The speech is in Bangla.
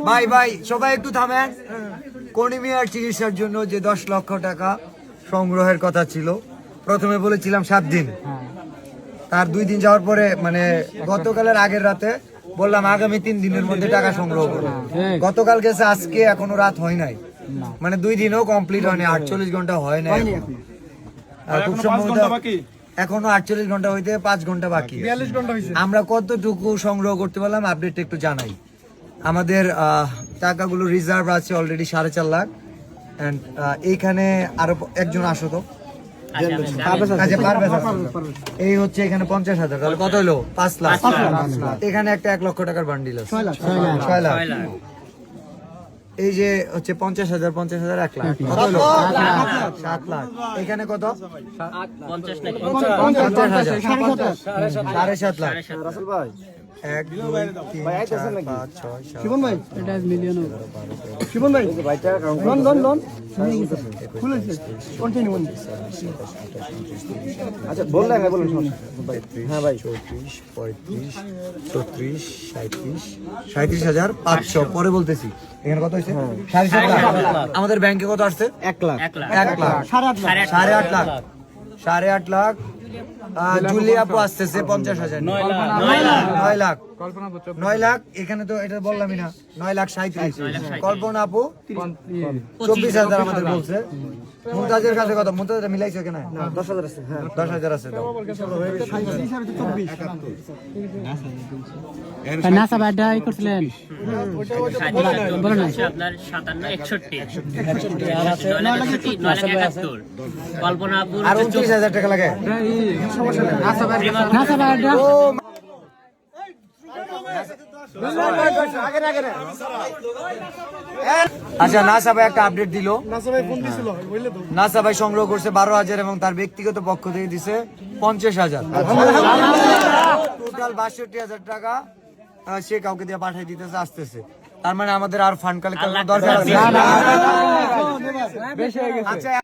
ভাই ভাই সবাই একটু থামেন। কনিমিয়ার চিকিৎসার জন্য যে 10 লক্ষ টাকা সংগ্রহের কথা ছিল, প্রথমে বলেছিলাম 7 দিন, তার 2 দিন যাওয়ার পরে মানে গতকালের আগের রাতে বললাম আগামী 3 দিনের মধ্যে টাকা সংগ্রহ করবো। গতকাল গেছে, আজকে এখনো রাত হয় নাই, মানে 2 দিনও কমপ্লিট হয়নি, 48 ঘন্টা হয় নাই। খুব সম্ভবত এখনো 48 ঘন্টা হইতে 5 ঘন্টা বাকি। আমরা কতটুকু সংগ্রহ করতে পারলাম আপডেট একটু জানাই। আমাদের টাকাগুলো রিজার্ভ আছে অলরেডি 4.5 লাখ। এন্ড এইখানে আরো একজন আসো তো, এই হচ্ছে এখানে 50,000, তাহলে কত হলো? 5 লাখ। এখানে একটা 1 লক্ষ টাকার বান্ডিল আছে, 6 লাখ। এই যে হচ্ছে 50,000 50,000 1 লাখ, কত হলো? 7 লাখ। এখানে কত? 50,000 7.5 লাখ। 1 2 3 4 5 6 7 শিবন ভাই, এটা মিলিয়ন। শিবন ভাই লোন খুলেছে কন্টিনিউ। আচ্ছা বললেন, বলুন। হ্যাঁ ভাই 34 35 36 37,500 পরে বলতেছি। এখানে কত হয়েছে? 7.5 লাখ। আমাদের ব্যাংকে কত আসছে? 1 লাখ। 1 লাখ 8.5 লাখ। 8.5 লাখ। জুলি আপু আসতেছে 50,000। 9 লাখ। 9 লাখ। এখানে তো এটা বললামই না, 9 লাখ 37। কল্পনা আপু 24,000 আমাদের বলছে। মুমতাজের কাছে কত? মুমতাজ মিলাইছে কেন? 10,000 আছে। হ্যাঁ 10,000 আছে। নাসা বাডাই করছিলেন বলেন না আপনার 57 61 আর আছে 9 লাখ 71। কল্পনা আপুর আর 29,000 টাকা লাগে। নাসা বাডা আচ্ছা, নাসা ভাই একটা আপডেট দিল। নাসা ভাই সংগ্রহ করছে 12,000 এবং তার ব্যক্তিগত পক্ষ থেকে দিছে 50,000। টোটাল 62,000 টাকা সে কাউকে দিয়ে পাঠিয়ে দিতেছে, আসতেছে। তার মানে আমাদের আর ফান্ড কালেক্ট করার দরকার আছে। আচ্ছা।